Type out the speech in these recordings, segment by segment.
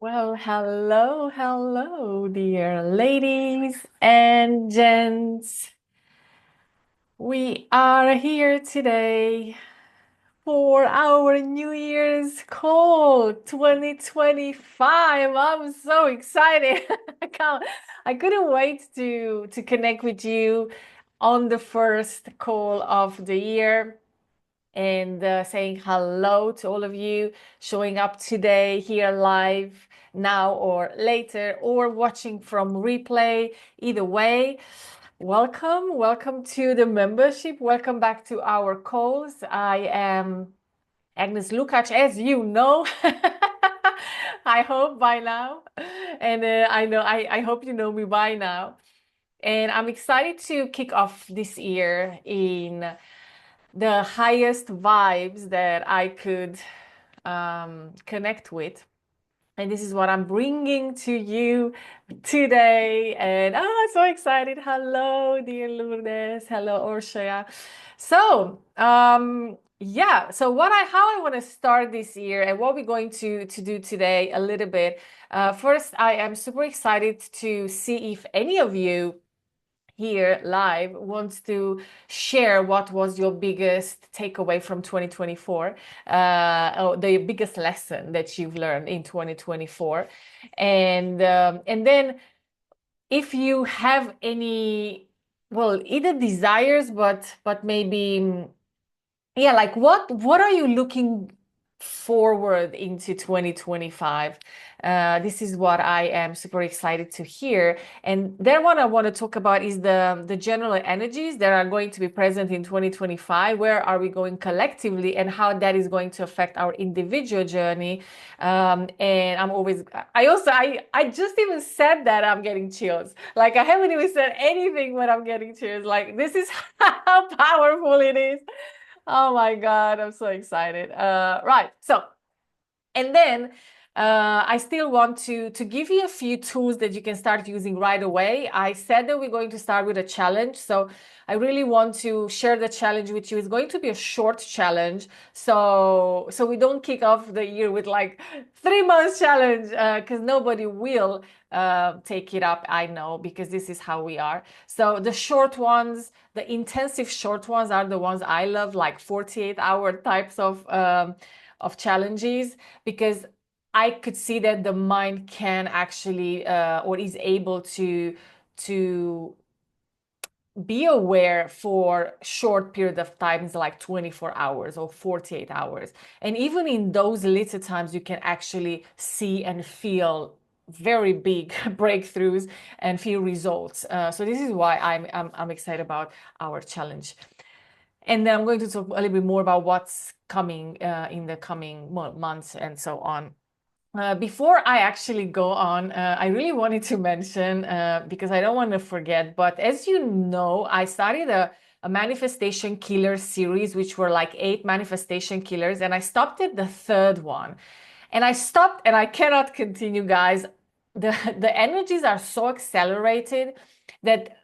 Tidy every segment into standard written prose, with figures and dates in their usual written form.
Well, hello, dear ladies and gents. We are here today for our New Year's call 2025. I'm so excited. I couldn't wait to connect with you on the first call of the year and saying hello to all of you showing up today here live now or later or watching from replay. Either way, welcome to the membership. Welcome back to our calls. I am Agnes Lukacs, as you know. I hope by now. And I hope you know me by now. And I'm excited to kick off this year in the highest vibes that I could connect with. And this is what I'm bringing to you today. And I'm so excited. Hello, dear Lourdes. Hello, Orshaya. So, yeah, so how I want to start this year and what we're going to do today a little bit. First, I am super excited to see if any of you here live wants to share what was your biggest takeaway from 2024, or the biggest lesson that you've learned in 2024, and then if you have any, well, either desires, but maybe yeah, like what are you looking forward into 2025? This is what I am super excited to hear. And then what I want to talk about is the general energies that are going to be present in 2025. Where are we going collectively and how that is going to affect our individual journey? And I just even said that I'm getting chills. Like I haven't even said anything when I'm getting chills. Like this is how powerful it is. Oh my God, I'm so excited. Right. So, and then I still want to give you a few tools that you can start using right away. I said that we're going to start with a challenge. So I really want to share the challenge with you. It's going to be a short challenge. So we don't kick off the year with like 3 months challenge, because nobody will take it up. I know, because this is how we are. So the short ones, the intensive short ones are the ones I love, like 48-hour types of challenges, because I could see that the mind can actually or is able to be aware for short period of times like 24 hours or 48 hours. And even in those little times, you can actually see and feel very big breakthroughs and feel results. So this is why I'm excited about our challenge. And then I'm going to talk a little bit more about what's coming in the coming months and so on. Before I actually go on, I really wanted to mention, because I don't want to forget, but as you know, I started a manifestation killer series, which were like 8 manifestation killers, and I stopped at the third one. And I stopped and I cannot continue, guys. The energies are so accelerated that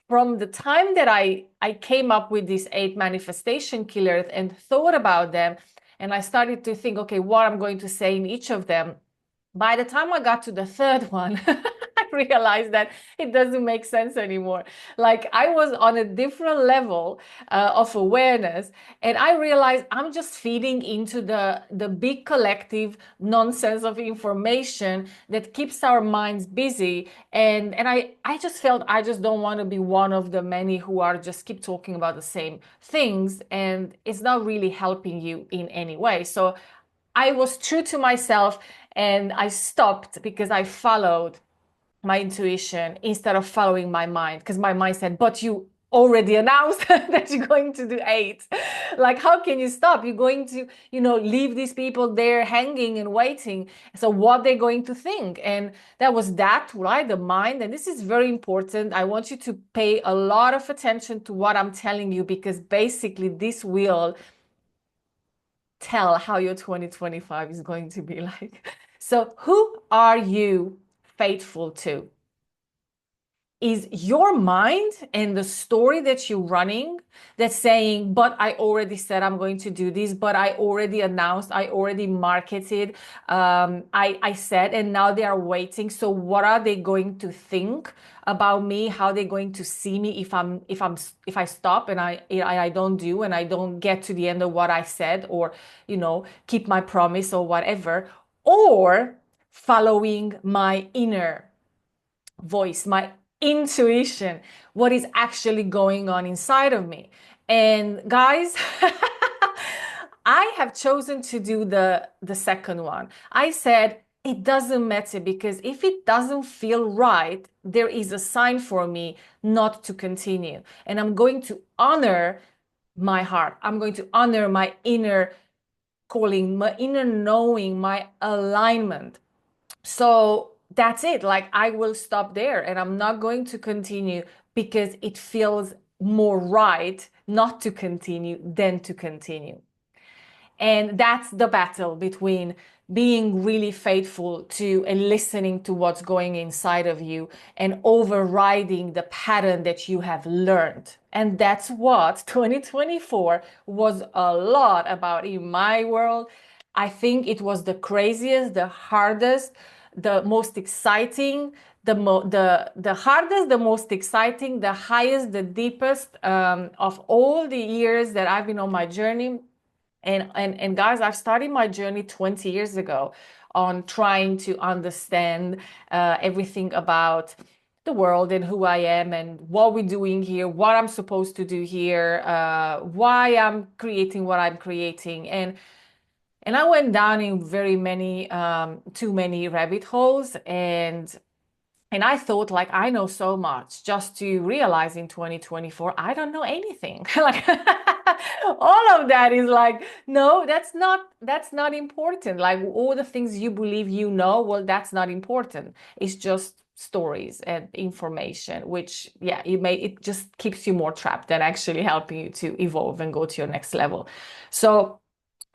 from the time that I came up with these 8 manifestation killers and thought about them, and I started to think, okay, what I'm going to say in each of them. By the time I got to the third one, I realized that it doesn't make sense anymore. Like I was on a different level of awareness, and I realized I'm just feeding into the big collective nonsense of information that keeps our minds busy. And I just felt I just don't want to be one of the many who are just keep talking about the same things, and it's not really helping you in any way. So I was true to myself and I stopped because I followed my intuition instead of following my mind, because my mind said, but you already announced that you're going to do 8. Like, how can you stop? You're going to, leave these people there hanging and waiting. So what they're going to think? And that was that, right? The mind. And this is very important. I want you to pay a lot of attention to what I'm telling you, because basically this will tell how your 2025 is going to be like. So, who are you faithful to? is your mind and the story that you're running that's saying, but I already said I'm going to do this, but I already announced, I already marketed, I said, and now they are waiting. So what are they going to think about me? How are they going to see me if I stop and I don't do and I don't get to the end of what I said, or keep my promise or whatever, or following my inner voice, my intuition, what is actually going on inside of me. And guys, I have chosen to do the second one. I said it doesn't matter, because if it doesn't feel right, there is a sign for me not to continue. And I'm going to honor my heart. I'm going to honor my inner calling, my inner knowing, my alignment. So that's it. Like, I will stop there and I'm not going to continue, because it feels more right not to continue than to continue. And that's the battle between being really faithful to and listening to what's going inside of you, and overriding the pattern that you have learned. And that's what 2024 was a lot about in my world. I think it was the craziest, the hardest, the most exciting, the hardest, the most exciting, the highest, the deepest, of all the years that I've been on my journey. And guys, I've started my journey 20 years ago on trying to understand everything about the world and who I am and what we're doing here, what I'm supposed to do here, why I'm creating what I'm creating. And I went down in very many, too many rabbit holes. And I thought, like, I know so much, just to realize in 2024, I don't know anything. Like, all of that is like, no, that's not important. Like, all the things you believe you know, well, that's not important. It's just stories and information, which, yeah, it just keeps you more trapped than actually helping you to evolve and go to your next level. So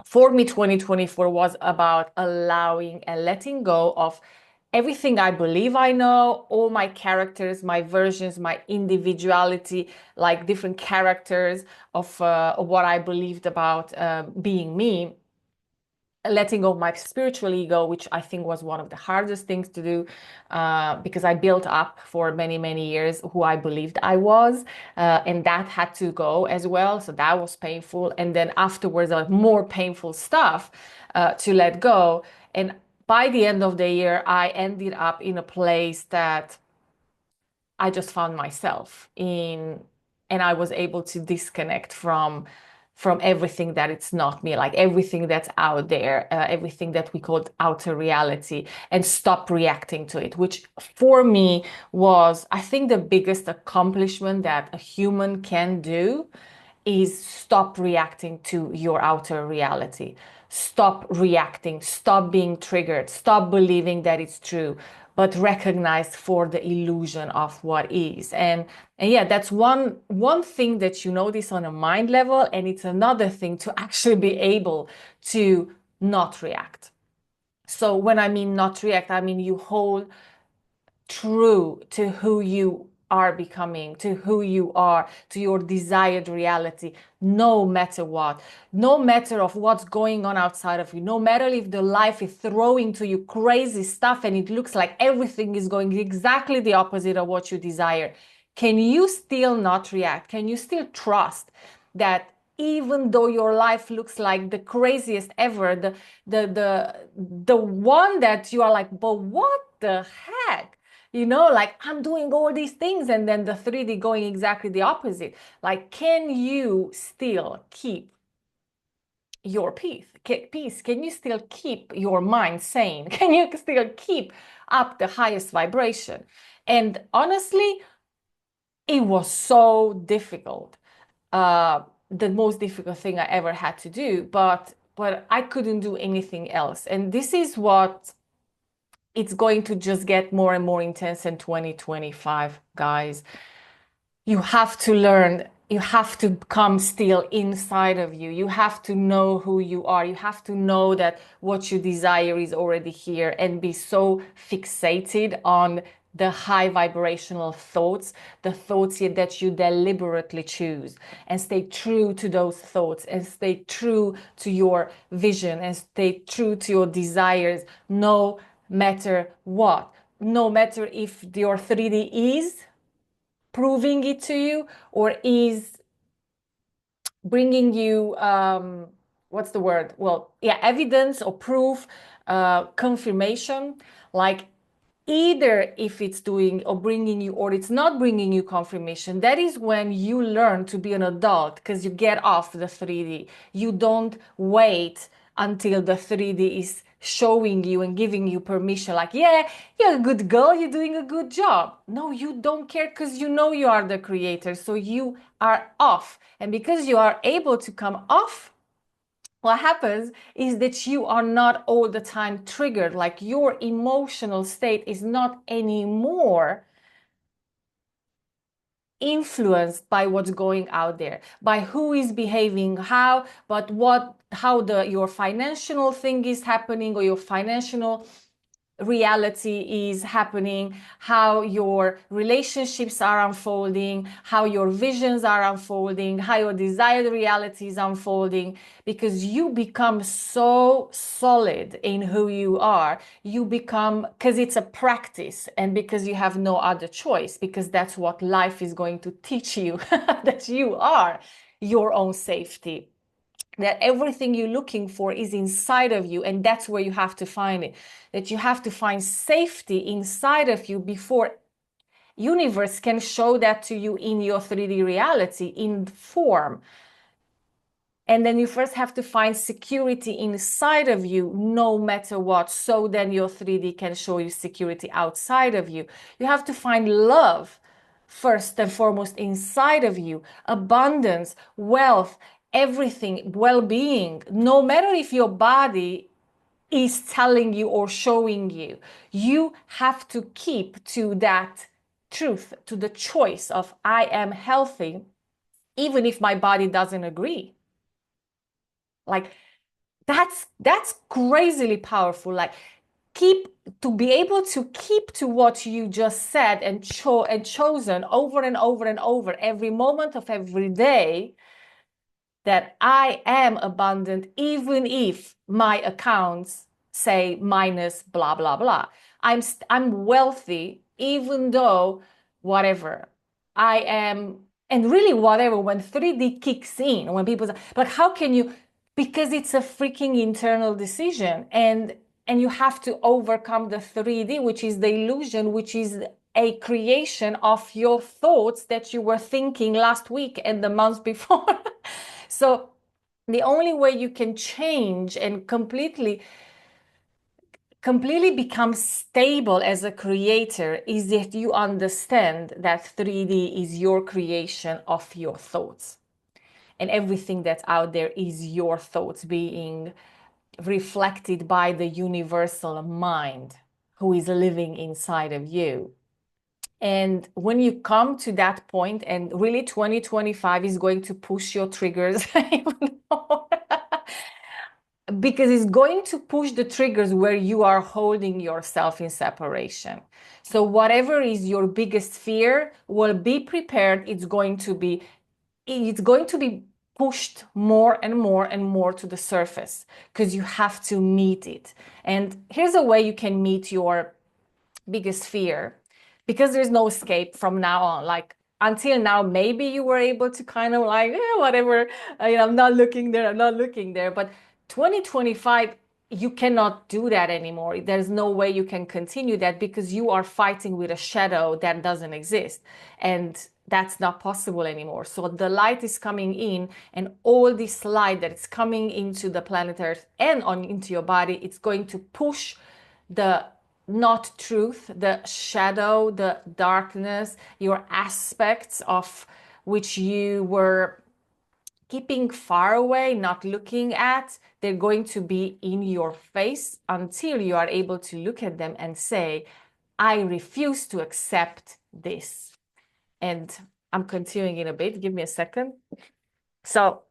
for me, 2024 was about allowing and letting go of everything I believe I know, all my characters, my versions, my individuality, like different characters of what I believed about being me. Letting go of my spiritual ego, which I think was one of the hardest things to do, because I built up for many, many years who I believed I was, and that had to go as well. So that was painful. And then afterwards, like, more painful stuff to let go. And by the end of the year, I ended up in a place that I just found myself in, and I was able to disconnect from everything that it's not me, like everything that's out there, everything that we call outer reality, and stop reacting to it, which for me was, I think, the biggest accomplishment that a human can do, is stop reacting to your outer reality. Stop reacting, stop being triggered, stop believing that it's true, but recognize for the illusion of what is. And yeah, that's one thing that you notice on a mind level, and it's another thing to actually be able to not react. So when I mean not react, I mean you hold true to who you are becoming, to who you are, to your desired reality, no matter what, no matter of what's going on outside of you, no matter if the life is throwing to you crazy stuff and it looks like everything is going exactly the opposite of what you desire. Can you still not react? Can you still trust that even though your life looks like the craziest ever, the one that you are like, but what the heck? Like, I'm doing all these things, and then the 3D going exactly the opposite. Like, can you still keep your peace? Can you still keep your mind sane? Can you still keep up the highest vibration? And honestly, it was so difficult. The most difficult thing I ever had to do, but I couldn't do anything else. And this is what it's going to just get more and more intense in 2025, guys. You have to learn. You have to come still inside of you. You have to know who you are. You have to know that what you desire is already here, and be so fixated on the high vibrational thoughts, the thoughts that you deliberately choose, and stay true to those thoughts, and stay true to your vision, and stay true to your desires, no matter what. No matter if your 3D is proving it to you or is bringing you what's the word, well, yeah, evidence or proof, confirmation. Like, either if it's doing or bringing you or it's not bringing you confirmation, that is when you learn to be an adult, because you get off the 3D. You don't wait until the 3D is showing you and giving you permission, like, yeah, you're a good girl, you're doing a good job. No, you don't care, because you know you are the creator. So you are off. And because you are able to come off, what happens is that you are not all the time triggered. Like, your emotional state is not anymore influenced by what's going out there, by who is behaving how, but how your financial thing is happening, or your financial reality is happening, how your relationships are unfolding, how your visions are unfolding, how your desired reality is unfolding, because you become so solid in who you are. You become, because it's a practice, and because you have no other choice, because that's what life is going to teach you, that you are your own safety, that everything you're looking for is inside of you, and that's where you have to find it. That you have to find safety inside of you before universe can show that to you in your 3D reality in form. And then you first have to find security inside of you, no matter what, so then your 3D can show you security outside of you. You have to find love first and foremost inside of you, abundance, wealth, everything, well-being, no matter if your body is telling you or showing you. You have to keep to that truth, to the choice of, I am healthy, even if my body doesn't agree. Like, that's crazily powerful. Like, keep to be able to keep to what you just said and chosen over and over and over every moment of every day, that I am abundant, even if my accounts say minus blah blah blah. I'm wealthy, even though whatever. I am, and really whatever, when 3D kicks in, when people say, but how can you? Because it's a freaking internal decision, and you have to overcome the 3D, which is the illusion, which is a creation of your thoughts that you were thinking last week and the month before. So the only way you can change and completely become stable as a creator is if you understand that 3D is your creation of your thoughts. And everything that's out there is your thoughts being reflected by the universal mind who is living inside of you. And when you come to that point, and really 2025 is going to push your triggers even more, because it's going to push the triggers where you are holding yourself in separation. So whatever is your biggest fear, will be prepared. It's going to be pushed more and more and more to the surface, because you have to meet it. And here's a way you can meet your biggest fear, because there's no escape from now on. Like, until now, maybe you were able to kind of like, whatever, I'm not looking there. But 2025, you cannot do that anymore. There's no way you can continue that, because you are fighting with a shadow that doesn't exist. And that's not possible anymore. So the light is coming in, and all this light that is coming into the planet Earth and into your body, it's going to push the not truth, the shadow, the darkness, your aspects of which you were keeping far away, not looking at. They're going to be in your face until you are able to look at them and say, I refuse to accept this. And I'm continuing in a bit. Give me a second. So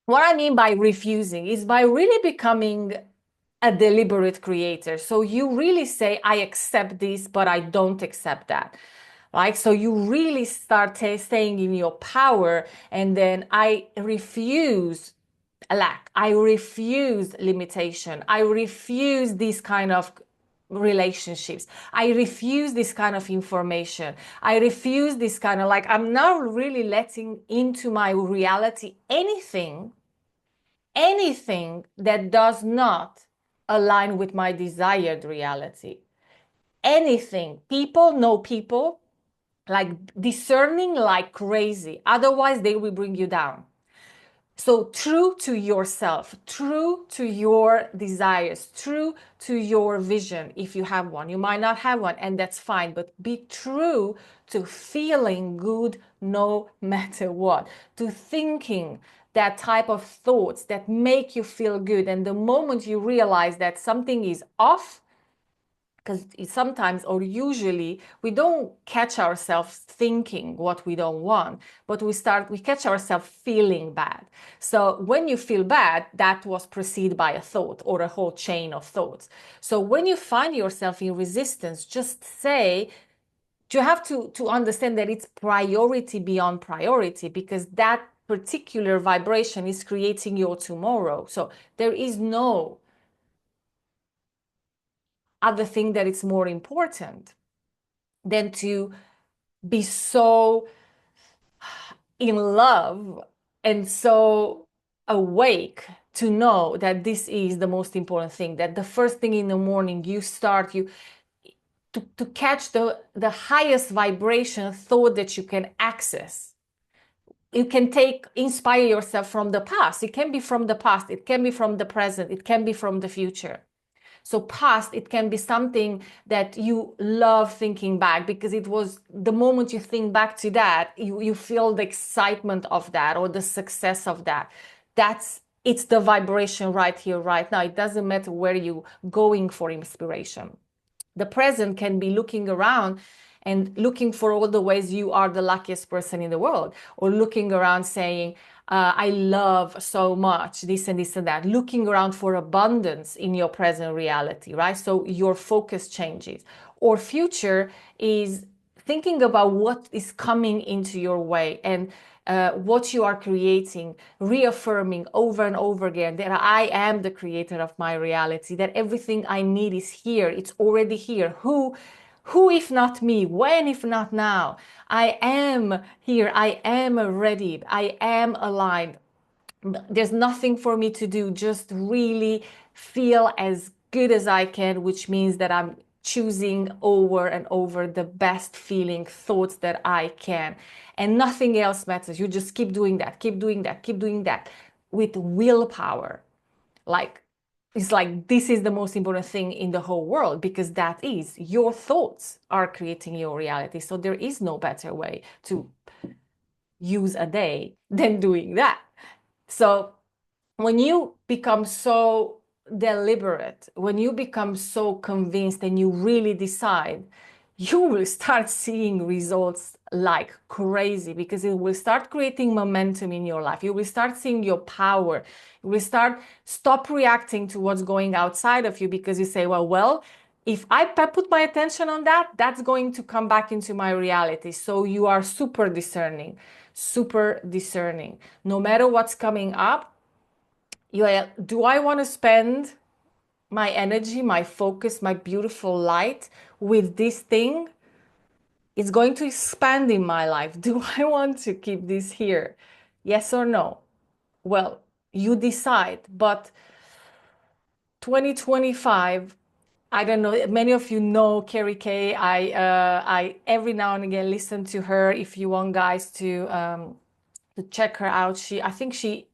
what I mean by refusing is by really becoming a deliberate creator. So you really say, I accept this, but I don't accept that. Right? So you really start staying in your power, and then I refuse lack. I refuse limitation. I refuse these kind of relationships. I refuse this kind of information. I refuse this kind of, like, I'm now really letting into my reality anything that does not align with my desired reality. Anything. People know people, like discerning like crazy. Otherwise, they will bring you down. So true to yourself, true to your desires, true to your vision, if you have one. You might not have one, and that's fine, but be true to feeling good no matter what, to thinking that type of thoughts that make you feel good. And the moment you realize that something is off, because sometimes, or usually, we don't catch ourselves thinking what we don't want, but we catch ourselves feeling bad. So when you feel bad, that was preceded by a thought or a whole chain of thoughts. So when you find yourself in resistance, just say, you have to understand that it's priority beyond priority, because that particular vibration is creating your tomorrow. So there is no other thing that is more important than to be so in love and so awake to know that this is the most important thing, that the first thing in the morning you start, to catch the highest vibration thought that you can access. You can inspire yourself from the past. It can be from the past, it can be from the present, it can be from the future. So past, it can be something that you love thinking back, because it was the moment you think back to that, you feel the excitement of that or the success of that. It's the vibration right here, right now. It doesn't matter where you're going for inspiration. The present can be looking around and looking for all the ways you are the luckiest person in the world, or looking around saying, I love so much this and this and that, looking around for abundance in your present reality, right? So your focus changes. Or future is thinking about what is coming into your way, and what you are creating, reaffirming over and over again that I am the creator of my reality, that everything I need is here, it's already here. Who if not me? When if not now? I am here, I am ready, I am aligned. There's nothing for me to do, just really feel as good as I can, which means that I'm choosing over and over the best feeling thoughts that I can. And nothing else matters. You just keep doing that, keep doing that, keep doing that with willpower. Like, it's like this is the most important thing in the whole world, because that is your thoughts are creating your reality. So there is no better way to use a day than doing that. So when you become so deliberate, when you become so convinced and you really decide, you will start seeing results like crazy, because it will start creating momentum in your life. You will start seeing your power. You will stop reacting to what's going outside of you, because you say, well, if I put my attention on that, that's going to come back into my reality. So you are super discerning, super discerning. No matter what's coming up, do I want to spend my energy, my focus, my beautiful light with this thing? It's going to expand in my life. Do I want to keep this here? Yes or no? Well, you decide. But 2025, I don't know, many of you know Carrie Kay. I every now and again listen to her. If you want guys to check her out, I think she,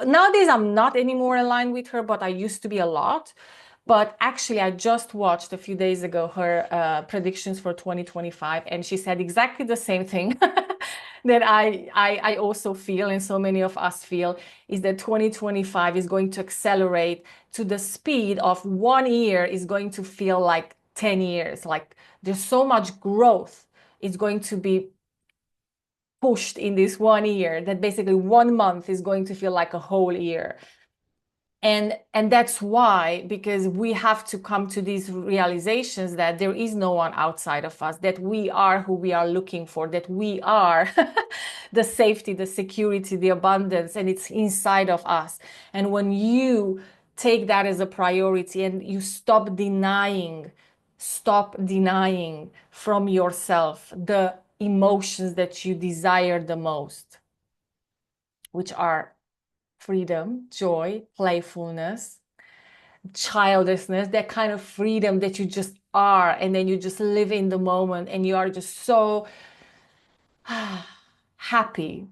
nowadays I'm not anymore aligned with her, but I used to be a lot. But actually, I just watched a few days ago her predictions for 2025, and she said exactly the same thing that I also feel, and so many of us feel, is that 2025 is going to accelerate to the speed of 1 year is going to feel like 10 years. Like, there's so much growth. It's going to be pushed in this 1 year that basically 1 month is going to feel like a whole year. And that's why, because we have to come to these realizations that there is no one outside of us, that we are who we are looking for, that we are the safety, the security, the abundance, and it's inside of us. And when you take that as a priority and you stop denying from yourself the emotions that you desire the most, which are freedom, joy, playfulness, childishness, that kind of freedom that you just are, and then you just live in the moment and you are just so happy,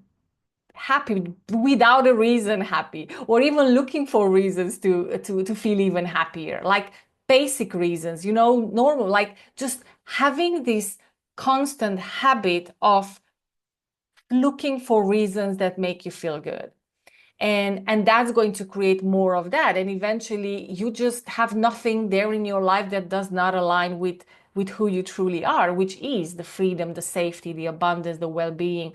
happy without a reason, happy, or even looking for reasons to feel even happier, like basic reasons, normal, like just having this constant habit of looking for reasons that make you feel good. And that's going to create more of that, and eventually you just have nothing there in your life that does not align with who you truly are, which is the freedom, the safety, the abundance, the well-being,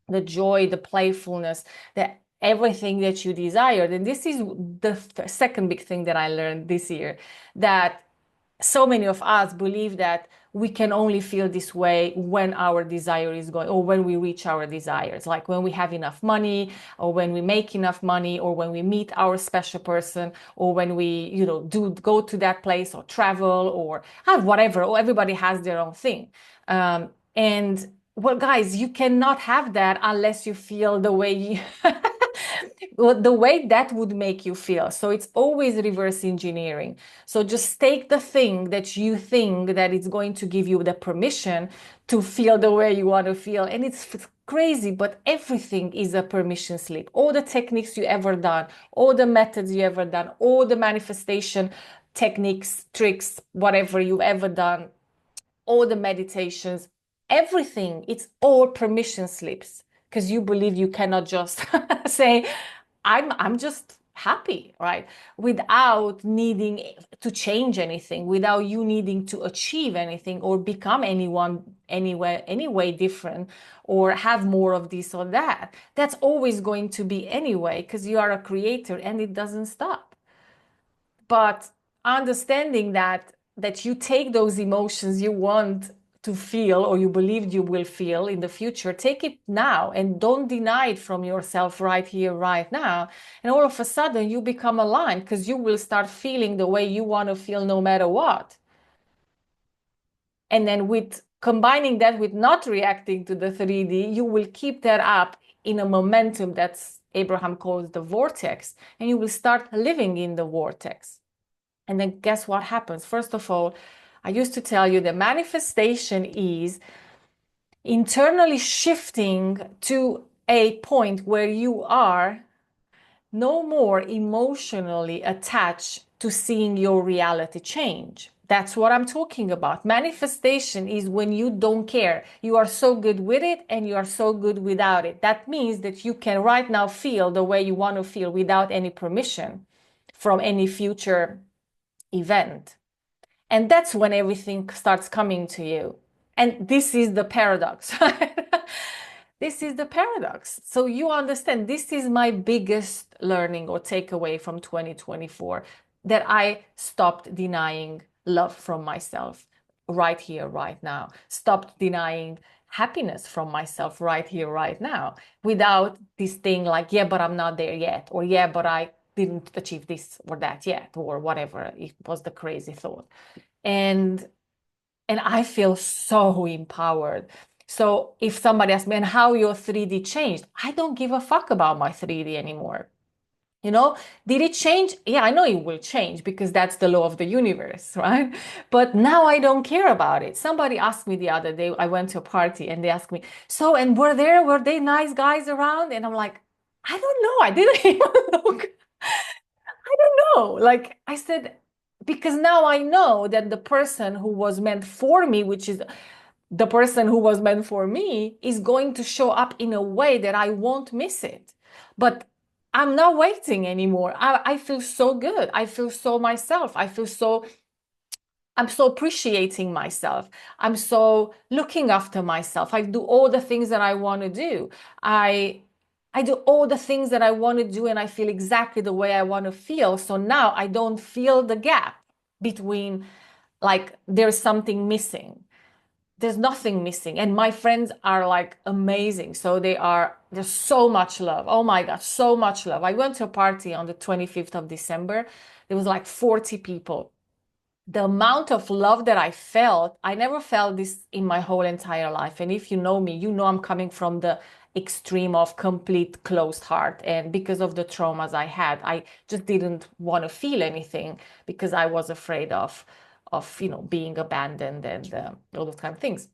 the joy, the playfulness, the everything that you desired. And this is the second big thing that I learned this year, that so many of us believe that we can only feel this way when our desire is going, or when we reach our desires, like when we have enough money, or when we make enough money, or when we meet our special person, or when we, do go to that place or travel or whatever, or everybody has their own thing. And well, guys, you cannot have that unless you feel the way you the way that would make you feel. So it's always reverse engineering. So just take the thing that you think that it's going to give you the permission to feel the way you want to feel. And it's crazy, but everything is a permission slip. All the techniques you ever done, all the methods you ever done, all the manifestation techniques, tricks, whatever you've ever done, all the meditations, everything, it's all permission slips, because you believe you cannot just say, I'm just happy, right? Without needing to change anything, without you needing to achieve anything or become anyone, anywhere, any way different, or have more of this or that. That's always going to be anyway, because you are a creator and it doesn't stop. But understanding that you take those emotions you want to feel, or you believed you will feel in the future, take it now and don't deny it from yourself right here, right now. And all of a sudden you become aligned, because you will start feeling the way you want to feel no matter what. And then with combining that with not reacting to the 3D, you will keep that up in a momentum that's Abraham calls the vortex, and you will start living in the vortex. And then guess what happens? First of all, I used to tell you the manifestation is internally shifting to a point where you are no more emotionally attached to seeing your reality change. That's what I'm talking about. Manifestation is when you don't care. You are so good with it and you are so good without it. That means that you can right now feel the way you want to feel without any permission from any future event. And that's when everything starts coming to you. And this is the paradox. This is the paradox. So you understand, this is my biggest learning or takeaway from 2024, that I stopped denying love from myself right here, right now. Stopped denying happiness from myself right here, right now, without this thing like, yeah, but I'm not there yet, or yeah, but I didn't achieve this or that yet, or whatever it was, the crazy thought. And I feel so empowered. So if somebody asks me, and how your 3D changed, I don't give a fuck about my 3D anymore. Did it change? Yeah, I know it will change, because that's the law of the universe, right? But now I don't care about it. Somebody asked me the other day, I went to a party and they asked me, so, and were they nice guys around? And I'm like, I don't know. I didn't even look. I don't know. Like I said, because now I know that the person who was meant for me, which is the person who was meant for me, is going to show up in a way that I won't miss it. But I'm not waiting anymore. I feel so good. I feel so myself. I'm so appreciating myself. I'm so looking after myself. I do all the things that I want to do. I I do all the things that I want to do and I feel exactly the way I want to feel. So now I don't feel the gap between, like, there's something missing. There's nothing missing. And my friends are like amazing. So there's so much love. Oh my God, so much love. I went to a party on the 25th of December. There was like 40 people. The amount of love that I felt, I never felt this in my whole entire life. And if you know me, you know I'm coming from the extreme of complete closed heart. And because of the traumas I had, I just didn't want to feel anything because I was afraid of being abandoned and all those kind of things.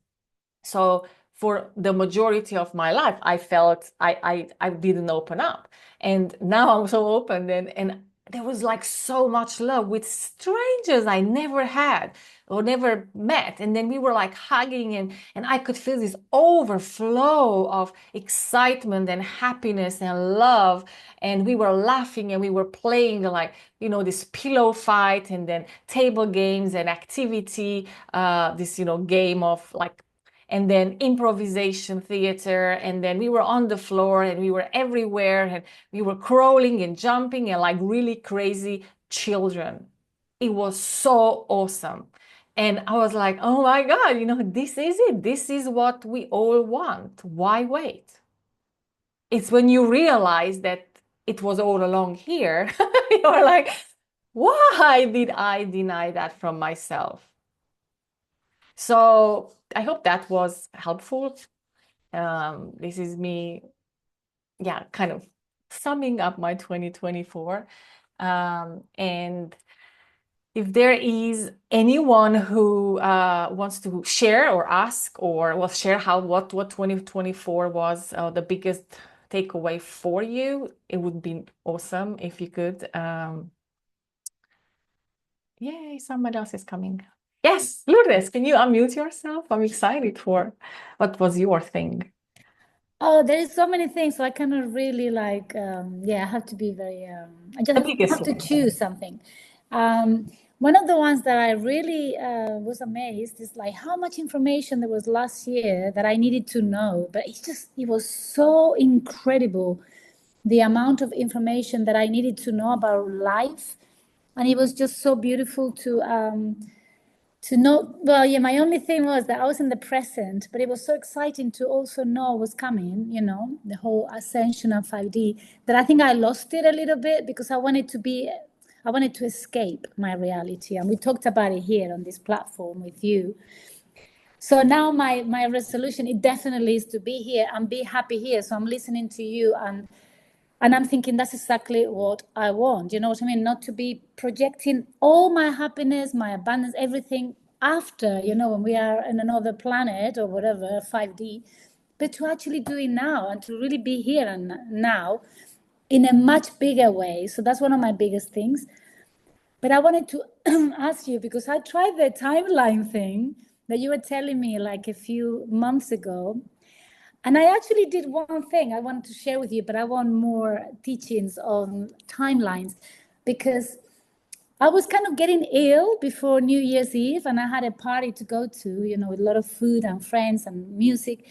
So for the majority of my life, I felt I didn't open up. And now I'm so open, and there was like so much love with strangers I never had or never met. And then we were like hugging, and I could feel this overflow of excitement and happiness and love. And we were laughing and we were playing like, this pillow fight, and then table games and activity, this, game of like, and then improvisation theater, and then we were on the floor and we were everywhere, and we were crawling and jumping and like really crazy children. It was so awesome. And I was like, oh my God, this is it. This is what we all want. Why wait? It's when you realize that it was all along here. You're like, why did I deny that from myself? So I hope that was helpful. This is me, yeah, kind of summing up my 2024. And if there is anyone who wants to share or ask, or well, share what 2024 was the biggest takeaway for you, it would be awesome if you could. Yay, somebody else is coming. Yes, Lourdes, can you unmute yourself? I'm excited for what was your thing. Oh, there is so many things, so I cannot really like, yeah, I have to be very, I just The biggest have to one. choose something. One of the ones that I really was amazed is like how much information there was last year that I needed to know, but it was so incredible, the amount of information that I needed to know about life. And it was just so beautiful to know. Well, yeah, my only thing was that I was in the present, but it was so exciting to also know what's coming, the whole ascension of 5D, that I think I lost it a little bit because I wanted to escape my reality. And we talked about it here on this platform with you. So now my resolution, it definitely is to be here and be happy here. So I'm listening to you, and I'm thinking that's exactly what I want. You know what I mean? Not to be projecting all my happiness, my abundance, everything after, when we are in another planet or whatever, 5D, but to actually do it now and to really be here and now in a much bigger way. So that's one of my biggest things. But I wanted to ask you, because I tried the timeline thing that you were telling me like a few months ago. And I actually did one thing I wanted to share with you, but I want more teachings on timelines, because I was kind of getting ill before New Year's Eve, and I had a party to go to, with a lot of food and friends and music.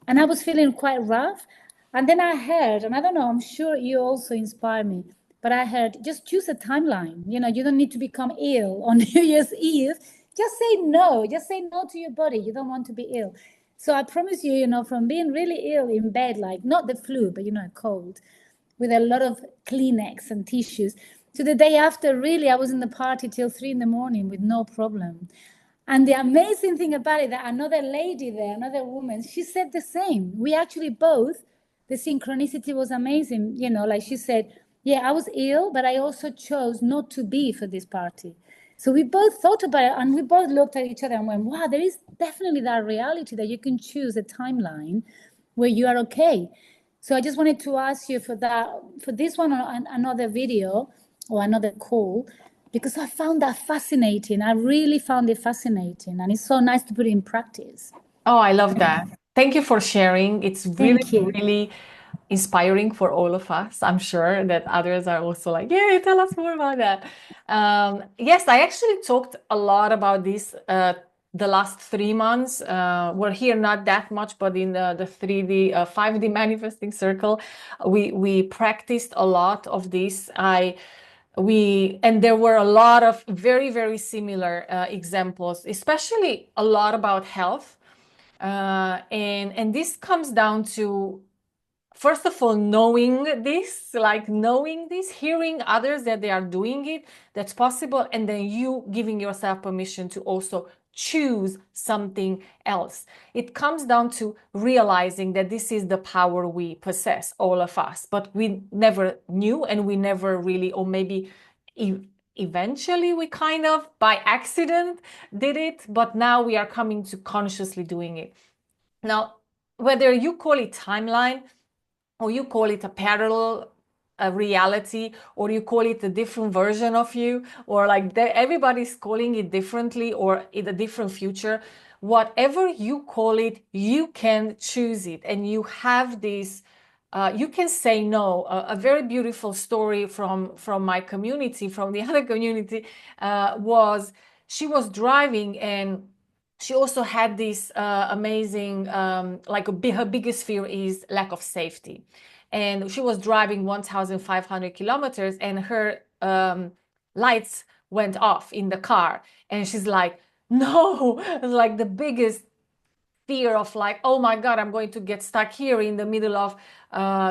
And I was feeling quite rough. And then I heard, and I don't know, I'm sure you also inspired me, but I heard just choose a timeline. You don't need to become ill on New Year's Eve. Just say no. Just say no to your body. You don't want to be ill. So I promise you, from being really ill in bed, like not the flu, but, a cold, with a lot of Kleenex and tissues. So the day after, really, I was in the party till 3 in the morning with no problem. And the amazing thing about it, that another lady there, another woman, she said the same. We actually both, the synchronicity was amazing. Like she said, yeah, I was ill, but I also chose not to be for this party. So we both thought about it, and we both looked at each other and went, wow, there is definitely that reality that you can choose a timeline where you are okay. So I just wanted to ask you for that, for this one or another video or another call, because I found that fascinating. I really found it fascinating, and it's so nice to put it in practice. Oh, I love that. Thank you for sharing. It's really, Thank you. really inspiring for all of us. I'm sure that others are also like, yeah, tell us more about that. Yes, I actually talked a lot about this the last 3 months. We're here not that much, but in the 3D, 5D manifesting circle, we practiced a lot of this. And there were a lot of very, very similar examples, especially a lot about health. And this comes down to, first of all, knowing this, hearing others that they are doing it, that's possible, and then you giving yourself permission to also choose something else. It comes down to realizing that this is the power we possess, all of us, but we never knew, and we never really, or maybe eventually we kind of by accident did it, but now we are coming to consciously doing it. Now, whether you call it timeline, or you call it a parallel reality, or you call it a different version of you, or like everybody's calling it differently, or in a different future, whatever you call it, you can choose it, and you have this. You can say no. A very beautiful story from my community, from the other community, was she was driving, and she also had this amazing, her biggest fear is lack of safety. And she was driving 1,500 kilometers, and her lights went off in the car. And she's like, no, like the biggest fear of like, oh my God, I'm going to get stuck here in the middle of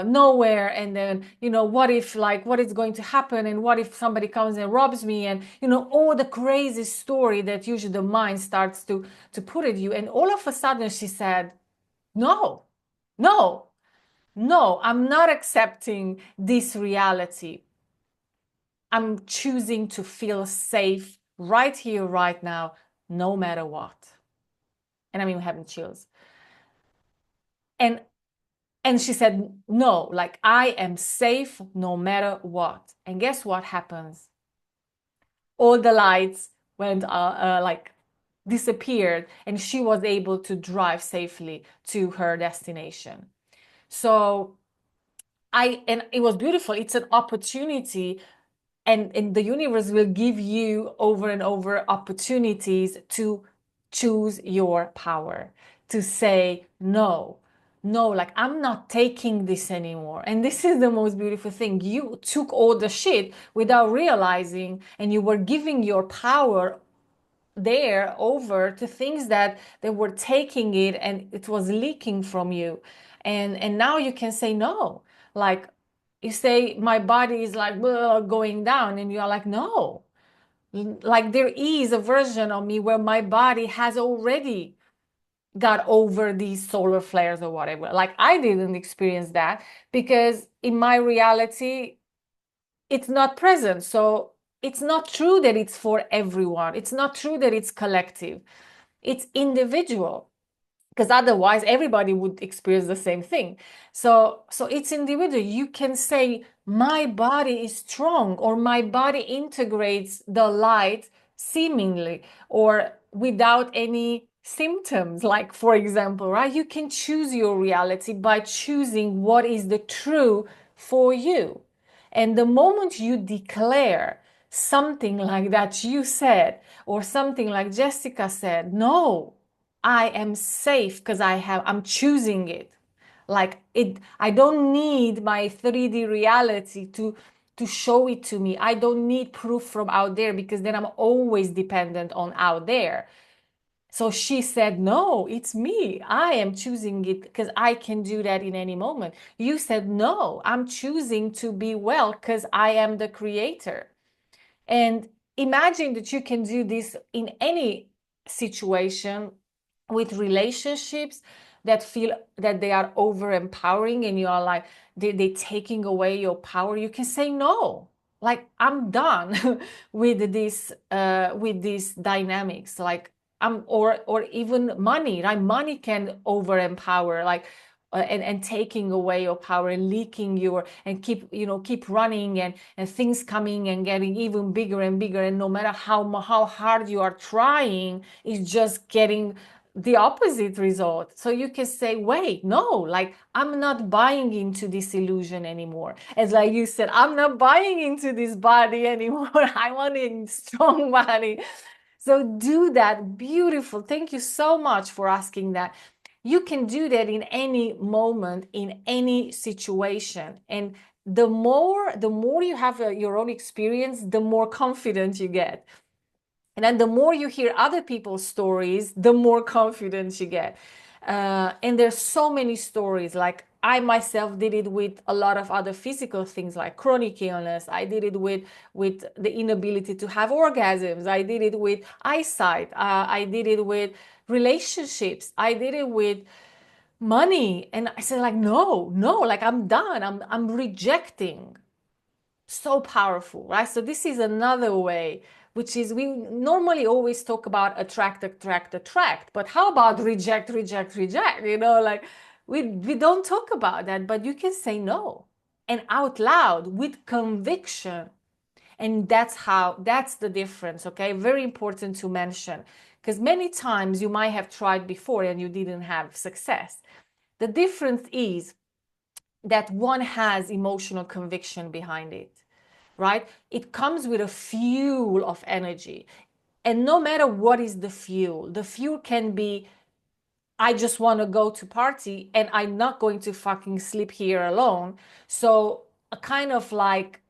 nowhere. And then, what if, like, what is going to happen? And what if somebody comes and robs me? And, all the crazy story that usually the mind starts to put at you. And all of a sudden she said, no, no, no, I'm not accepting this reality. I'm choosing to feel safe right here, right now, no matter what. And I'm even having chills. And she said, no, like I am safe no matter what. And guess what happens? All the lights went disappeared, and she was able to drive safely to her destination. So and it was beautiful. It's an opportunity, and the universe will give you over and over opportunities to choose your power, to say no. No, like I'm not taking this anymore. And this is the most beautiful thing. You took all the shit without realizing, and you were giving your power there over to things that they were taking it, and it was leaking from you. And now you can say no. Like you say, my body is like going down, and you are like, no, like there is a version of me where my body has already got over these solar flares or whatever. Like I didn't experience that, because in my reality it's not present. So it's not true that it's for everyone. It's not true that it's collective. It's individual, because otherwise everybody would experience the same thing. So it's individual. You can say my body is strong, or my body integrates the light seemingly, or without any symptoms, like for example, right? You can choose your reality by choosing what is the true for you. And the moment you declare something like that you said, or something like Jessica said, no, I am safe because I'm choosing it. Like I don't need my 3D reality to show it to me. I don't need proof from out there, because then I'm always dependent on out there. So she said, no, it's me. I am choosing it because I can do that in any moment. You said, no, I'm choosing to be well because I am the creator. And imagine that you can do this in any situation, with relationships that feel that they are over empowering, and you are like, they're taking away your power. You can say no. Like I'm done with these dynamics. Like or even money, right? Money can over empower, like and taking away your power, and leaking your, and keep running, and things coming and getting even bigger and bigger, and no matter how hard you are trying, it's just getting the opposite result. So you can say, wait, no, like I'm not buying into this illusion anymore. As like you said, I'm not buying into this body anymore. I want a strong body. So do that. Beautiful. Thank you so much for asking that. You can do that in any moment, in any situation. And the more you have your own experience, the more confident you get. And then the more you hear other people's stories, the more confidence you get. And there's so many stories. Like I myself did it with a lot of other physical things like chronic illness. I did it with the inability to have orgasms. I did it with eyesight. I did it with relationships. I did it with money. And I said like, no, no, like I'm done. I'm rejecting. So powerful, right? So this is another way, which is we normally always talk about attract, attract, attract, but how about reject, reject, reject? Like we don't talk about that, but you can say no and out loud with conviction. And that's the difference, okay? Very important to mention because many times you might have tried before and you didn't have success. The difference is that one has emotional conviction behind it, right? It comes with a fuel of energy. And no matter what is the fuel can be, I just want to go to party and I'm not going to fucking sleep here alone. So a kind of like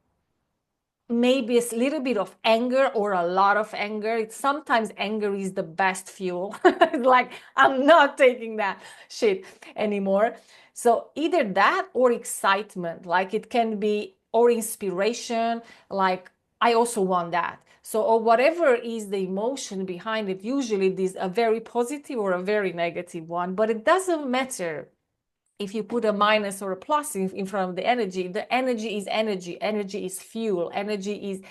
maybe a little bit of anger or a lot of anger. It's sometimes anger is the best fuel. It's like, I'm not taking that shit anymore. So either that or excitement, like it can be, or inspiration, like I also want that. So, or whatever is the emotion behind it, usually this a very positive or a very negative one, but it doesn't matter if you put a minus or a plus in front of the energy is energy. Energy is fuel. Energy is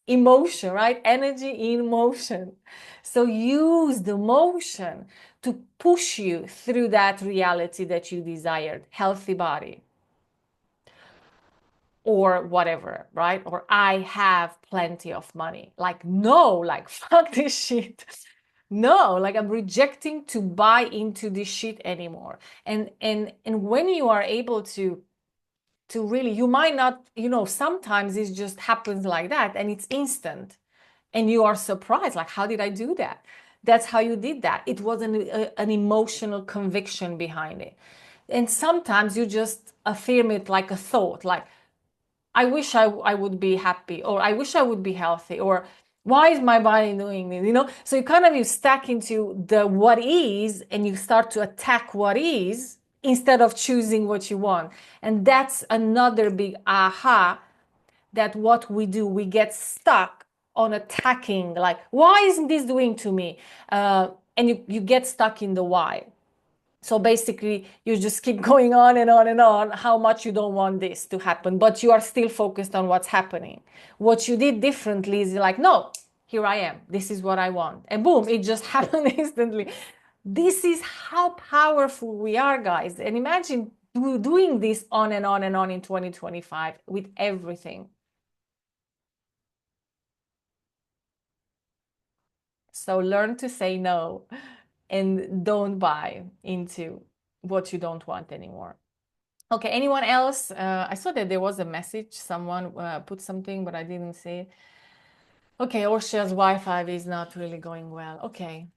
emotion, right? Energy in motion. So use the motion to push you through that reality that you desired, healthy body or whatever, right? Or I have plenty of money. Like, no, like, fuck this shit. No, like I'm rejecting to buy into this shit anymore. And when you are able to really, you might not, sometimes it just happens like that and it's instant and you are surprised, like, how did I do that? That's how you did that. It was an emotional conviction behind it. And sometimes you just affirm it like a thought, like, I wish I would be happy, or I wish I would be healthy, or why is my body doing this? So you stack into the what is and you start to attack what is instead of choosing what you want. And that's another big aha, that what we do, we get stuck on attacking, like, why isn't this doing to me? And you get stuck in the why. So basically, you just keep going on and on and on how much you don't want this to happen, but you are still focused on what's happening. What you did differently is like, no, here I am. This is what I want. And boom, it just happened instantly. This is how powerful we are, guys. And imagine doing this on and on and on in 2025 with everything. So learn to say no and don't buy into what you don't want anymore. Okay, anyone else? I saw that there was a message. Someone put something, but I didn't see it. Okay, Orsha's Wi-Fi is not really going well. Okay.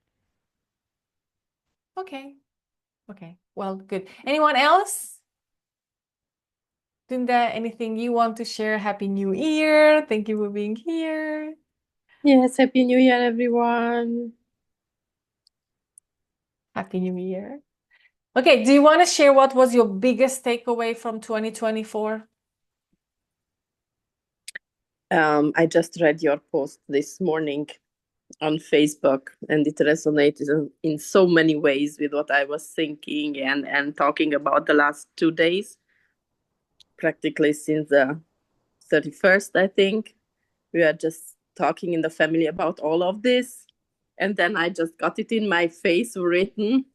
Okay. Okay. Well, good. Anyone else? Tunda, anything you want to share? Happy New Year. Thank you for being here. Yes, Happy New Year, everyone. Happy New Year. Okay, do you want to share what was your biggest takeaway from 2024? I just read your post this morning on Facebook, and it resonated in so many ways with what I was thinking and talking about the last 2 days, practically since the 31st, I think. We are just talking in the family about all of this, and then I just got it in my face written.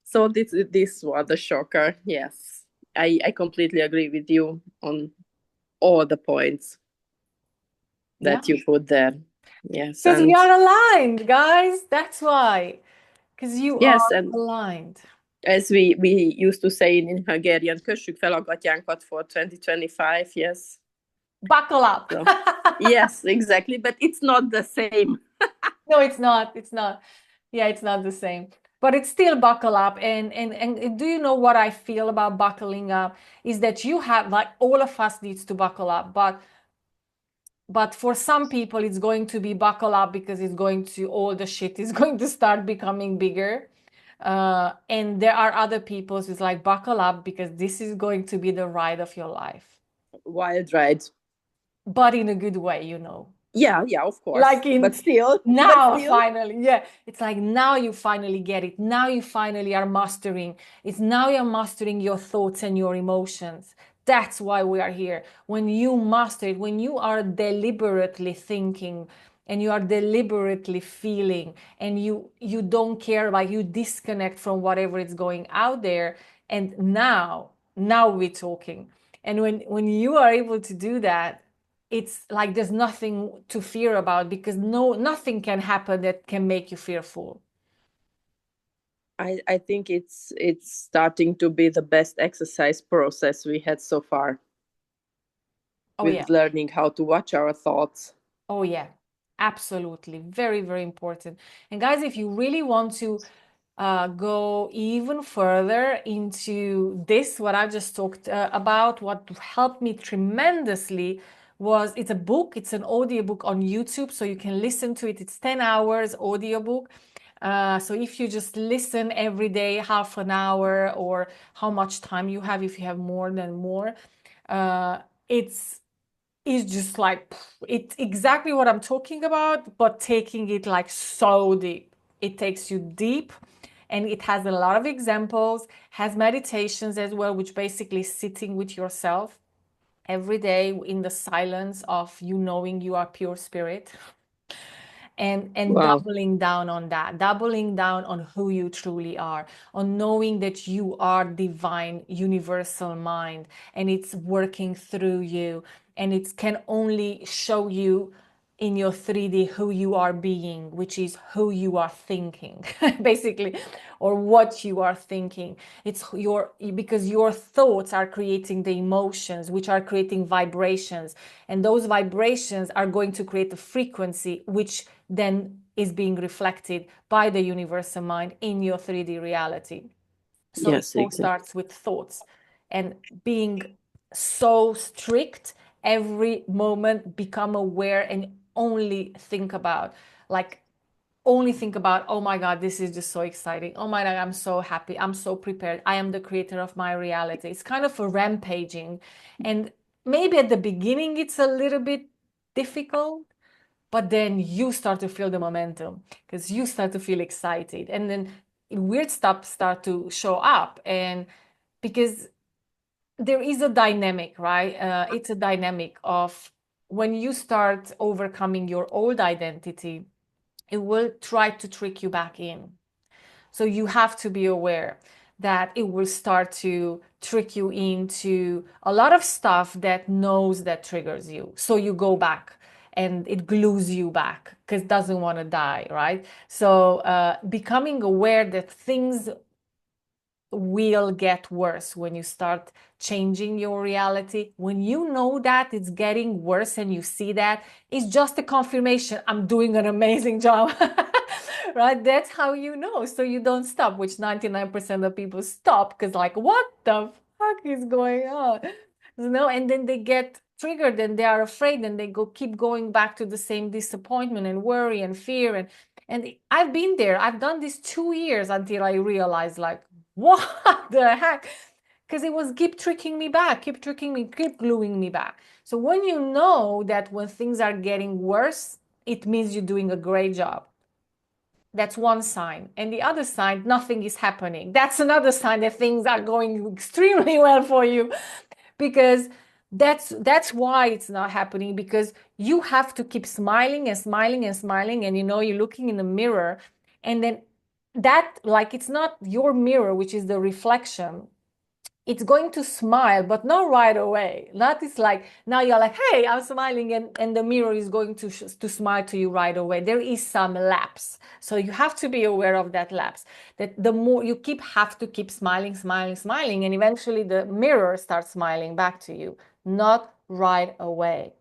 So this was a shocker. Yes, I completely agree with you on all the points that you put there. Yes, Because we and are aligned, guys. That's why. Because you are yes, and aligned. as we used to say in Hungarian, kössük fel a gatyánkat for 2025. Yes. Buckle up. So, yes, exactly. But it's not the same. No, it's not. It's not. Yeah, it's not the same. But it's still buckle up. And do you know what I feel about buckling up? Is that you have, like, all of us needs to buckle up, but for some people it's going to be buckle up because it's going to, all the shit is going to start becoming bigger. And there are other people who's like, buckle up because this is going to be the ride of your life. Wild ride. But in a good way, you know. Yeah, of course. Like but still, now, finally, yeah, it's like now you finally get it. Now you finally are mastering. It's now you're mastering your thoughts and your emotions. That's why we are here. When you master it, when you are deliberately thinking and you are deliberately feeling, and you don't care, like you disconnect from whatever is going out there, and now we're talking. And when you are able to do that, it's like there's nothing to fear about, because nothing can happen that can make you fearful. I think it's starting to be the best exercise process we had so far. Oh with yeah. learning how to watch our thoughts. Oh yeah, absolutely. Very, very important. And guys, if you really want to go even further into this, what I just talked about, what helped me tremendously was, it's a book, it's an audiobook on YouTube, so you can listen to it. It's 10 hours audiobook. So if you just listen every day, half an hour, or how much time you have, if you have more, than more, it's just like, it's exactly what I'm talking about, but taking it like so deep. It takes you deep, and it has a lot of examples, has meditations as well, which basically sitting with yourself every day in the silence of you knowing you are pure spirit, and Wow. doubling down on that, doubling down on who you truly are, on knowing that you are divine universal mind, and it's working through you, and it can only show you in your 3D who you are being, which is who you are thinking, basically, or what you are thinking. It's because your thoughts are creating the emotions, which are creating vibrations, and those vibrations are going to create a frequency, which then is being reflected by the universal mind in your 3D reality. So it Yes, all exactly. starts with thoughts, and being so strict every moment, become aware, and only think about, oh my God, this is just so exciting. Oh my God, I'm so happy. I'm so prepared. I am the creator of my reality. It's kind of a rampaging. And maybe at the beginning it's a little bit difficult, but then you start to feel the momentum because you start to feel excited. And then weird stuff start to show up. And because there is a dynamic, right? It's a dynamic of when you start overcoming your old identity, it will try to trick you back in. So you have to be aware that it will start to trick you into a lot of stuff that knows that triggers you. So you go back and it glues you back because it doesn't want to die, right? So becoming aware that things will get worse when you start changing your reality. When you know that it's getting worse and you see that, it's just a confirmation, I'm doing an amazing job. Right? That's how you know. So you don't stop, which 99% of people stop because, like, what the fuck is going on? And then they get triggered and they are afraid, and they keep going back to the same disappointment and worry and fear. And I've been there. I've done this 2 years until I realized, like, what the heck? Because it was keep tricking me back, keep tricking me, keep gluing me back. So when you know that when things are getting worse, it means you're doing a great job. That's one sign. And the other sign, nothing is happening. That's another sign that things are going extremely well for you, because that's why it's not happening, because you have to keep smiling and smiling and smiling, and you're looking in the mirror, and then that, like, it's not your mirror, which is the reflection. It's going to smile, but not right away. Not it's like now you're like, hey, I'm smiling, and the mirror is going to smile to you right away. There is some lapse. So you have to be aware of that lapse. That the more you have to keep smiling, smiling, smiling, and eventually the mirror starts smiling back to you, not right away.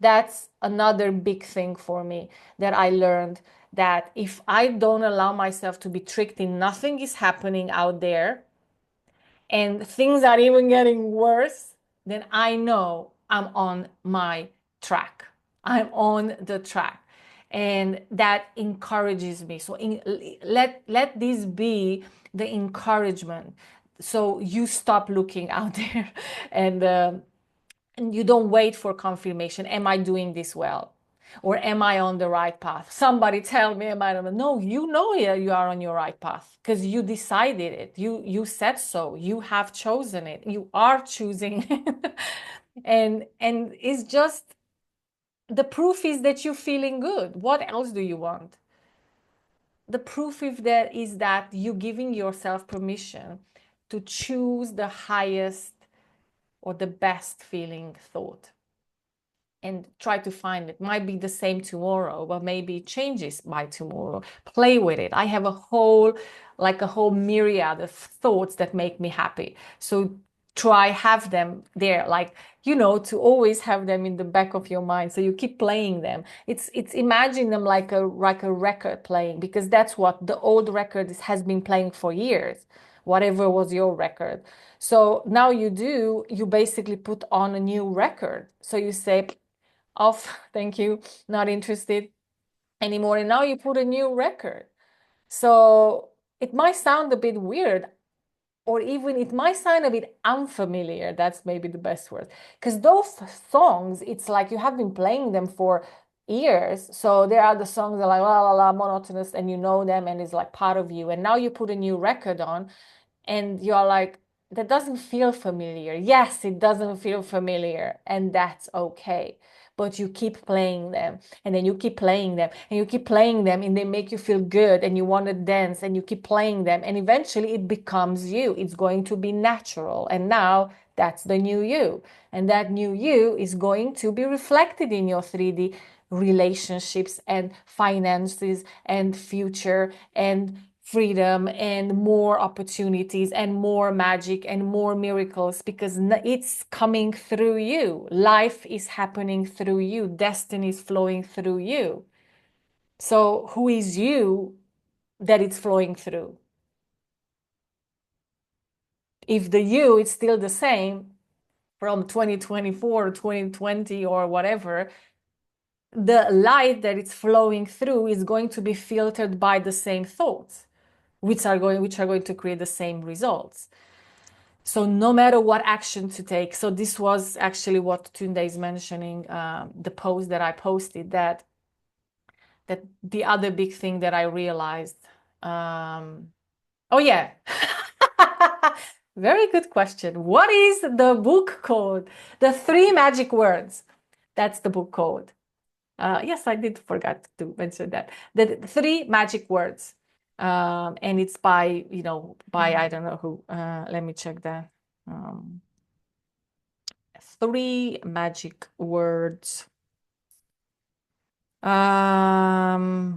That's another big thing for me that I learned, that if I don't allow myself to be tricked in nothing is happening out there and things are even getting worse, then I know I'm on my track. I'm on the track. And that encourages me. So let this be the encouragement. So you stop looking out there and you don't wait for confirmation. Am I doing this well? Or am I on the right path? Somebody tell me, am I on the... No, you know you are on your right path because you decided it. You said so. You have chosen it. You are choosing it. and it's just the proof is that you're feeling good. What else do you want? The proof is that you're giving yourself permission to choose the highest or the best feeling thought and try to find it. Might be the same tomorrow, but maybe it changes by tomorrow. Play with it. I have a whole myriad of thoughts that make me happy. So try have them there, like, to always have them in the back of your mind. So you keep playing them. It's imagine them like a record playing, because that's what the old record has been playing for years, whatever was your record. So now you basically put on a new record. So you say, off, thank you, not interested anymore. And now you put a new record. So it might sound a bit weird, or even it might sound a bit unfamiliar. That's maybe the best word. Because those songs, it's like you have been playing them for years. So there are the songs that are like la la la monotonous, and you know them, and it's like part of you. And now you put a new record on, and you're like, that doesn't feel familiar. Yes, it doesn't feel familiar, and that's okay. But you keep playing them, and then you keep playing them, and you keep playing them, and they make you feel good, and you want to dance, and you keep playing them, and eventually it becomes you. It's going to be natural, and now that's the new you. And that new you is going to be reflected in your 3D relationships and finances and future and freedom and more opportunities and more magic and more miracles, because it's coming through you. Life is happening through you. Destiny is flowing through you. So who is you that it's flowing through? If the you is still the same from 2024 or 2020 or whatever, the light that it's flowing through is going to be filtered by the same thoughts, which are going to create the same results. So no matter what action to take. So this was actually what Tunde is mentioning, the post that I posted, that the other big thing that I realized. Oh yeah. Very good question. What is the book called? The 3 Magic Words. That's the book called. Yes, I did forget to mention that. The 3 Magic Words. And it's by I don't know who. Let me check that. 3 Magic Words. Yeah.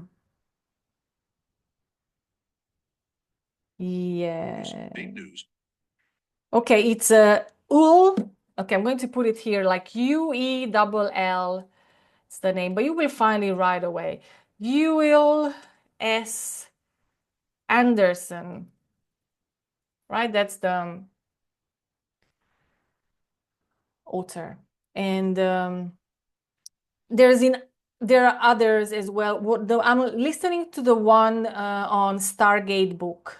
Big news. Okay, it's a Okay, I'm going to put it here like UELL. It's the name, but you will find it right away. Ul S. Anderson. Right? That's the author. And there are others as well. I'm listening to the one on Stargate Book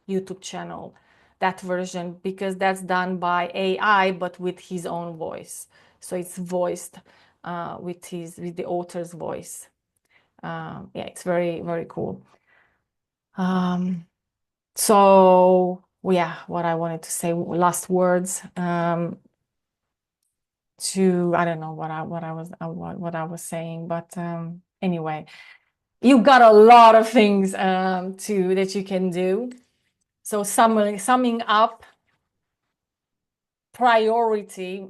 YouTube channel, that version, because that's done by AI, but with his own voice. So it's voiced with the author's voice. Yeah, it's very, very cool. So yeah, what I wanted to say, last words. I don't know what I was saying, but anyway, you've got a lot of things that you can do. So summing up, priority,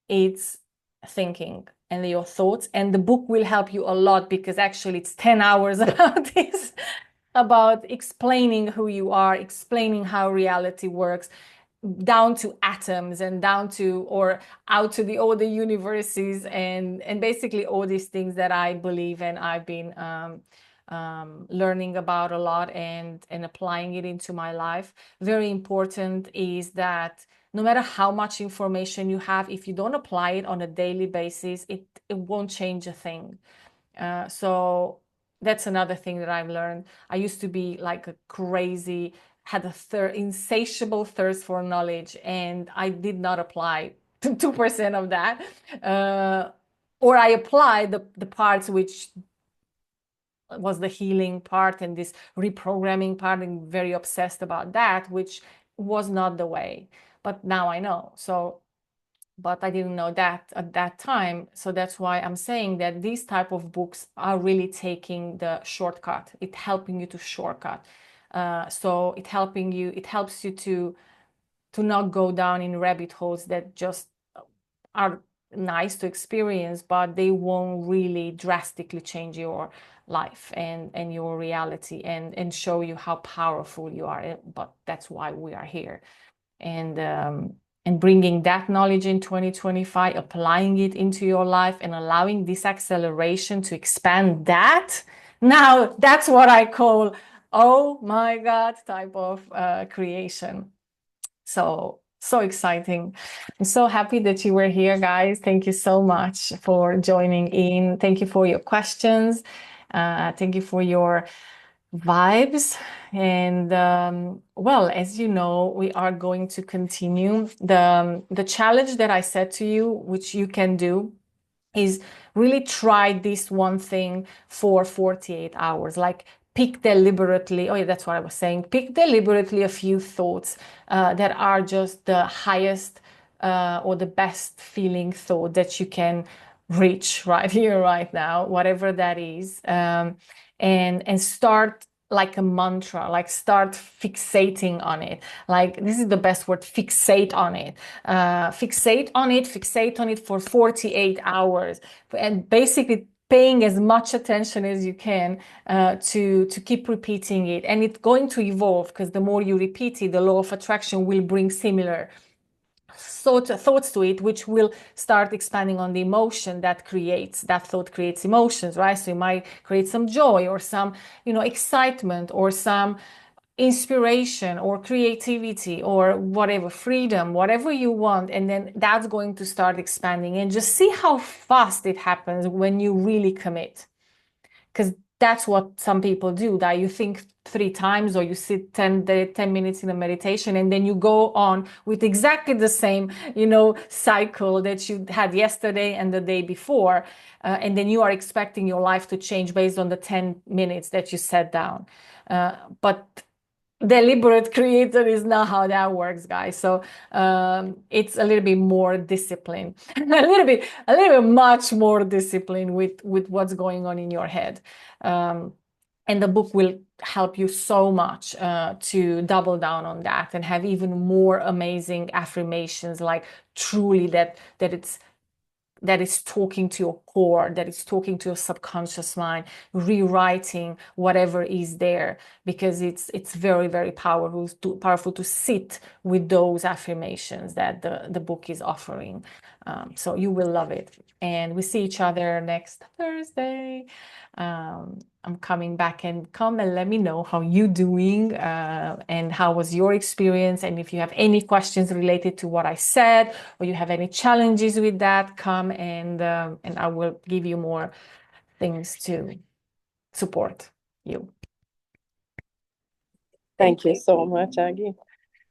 it's thinking and your thoughts, and the book will help you a lot, because actually it's 10 hours about this, about explaining who you are, explaining how reality works, down to atoms and down to or out to all the universes, and basically all these things that I believe and I've been learning about a lot and applying it into my life. Very important is that no matter how much information you have, if you don't apply it on a daily basis, it won't change a thing. So that's another thing that I've learned. I used to be like a crazy, had a insatiable thirst for knowledge, and I did not apply to 2% of that. Or I applied the parts which was the healing part and this reprogramming part, and very obsessed about that, which was not the way. But now I know. So, but I didn't know that at that time. So that's why I'm saying that these type of books are really taking the shortcut. It's helping you to shortcut. So it helps you to not go down in rabbit holes that just are nice to experience, but they won't really drastically change your life and your reality and show you how powerful you are. But that's why we are here. And bringing that knowledge in 2025, applying it into your life and allowing this acceleration to expand that. Now that's what I call, oh my God, type of creation. So exciting. I'm so happy that you were here, guys. Thank you so much for joining in. Thank you for your questions. Thank you for your vibes. And well, as you know, we are going to continue the challenge that I said to you, which you can do, is really try this one thing for 48 hours. Like, pick deliberately, oh yeah, that's what I was saying, pick deliberately a few thoughts that are just the highest or the best feeling thought that you can reach right here, right now, whatever that is, and start like a mantra, like start fixating on it. Like, this is the best word, fixate on it. Fixate on it for 48 hours, and basically paying as much attention as you can to keep repeating it. And it's going to evolve, because the more you repeat it, the law of attraction will bring similar thoughts to it, which will start expanding on the emotion that thought creates emotions, right? So you might create some joy or some, excitement or some inspiration or creativity or whatever, freedom, whatever you want. And then that's going to start expanding, and just see how fast it happens when you really commit. Because that's what some people do, that you think 3 times, or you sit 10 minutes in a meditation, and then you go on with exactly the same, cycle that you had yesterday and the day before. And then you are expecting your life to change based on the 10 minutes that you sat down. But deliberate creator is not how that works, guys. So it's a little bit more discipline, a little bit much more discipline with what's going on in your head. And the book will help you so much to double down on that and have even more amazing affirmations, like truly that is talking to your core, that is talking to your subconscious mind, rewriting whatever is there, because it's very, very powerful to sit with those affirmations that the book is offering. So you will love it. And we see each other next Thursday. I'm coming back, and come and let me know how you doing and how was your experience. And if you have any questions related to what I said, or you have any challenges with that, come and I will give you more things to support you. Thank you so much, Agi.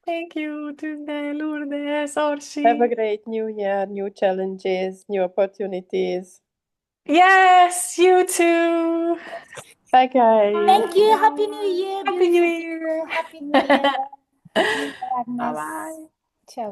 Thank you, Lourdes, Orsi. Have a great new year, new challenges, new opportunities. Yes, you too. Bye, guys. Thank you. Happy New Year. Happy New Beautiful Year. people. Happy New Year. Agnes. Bye-bye. Ciao.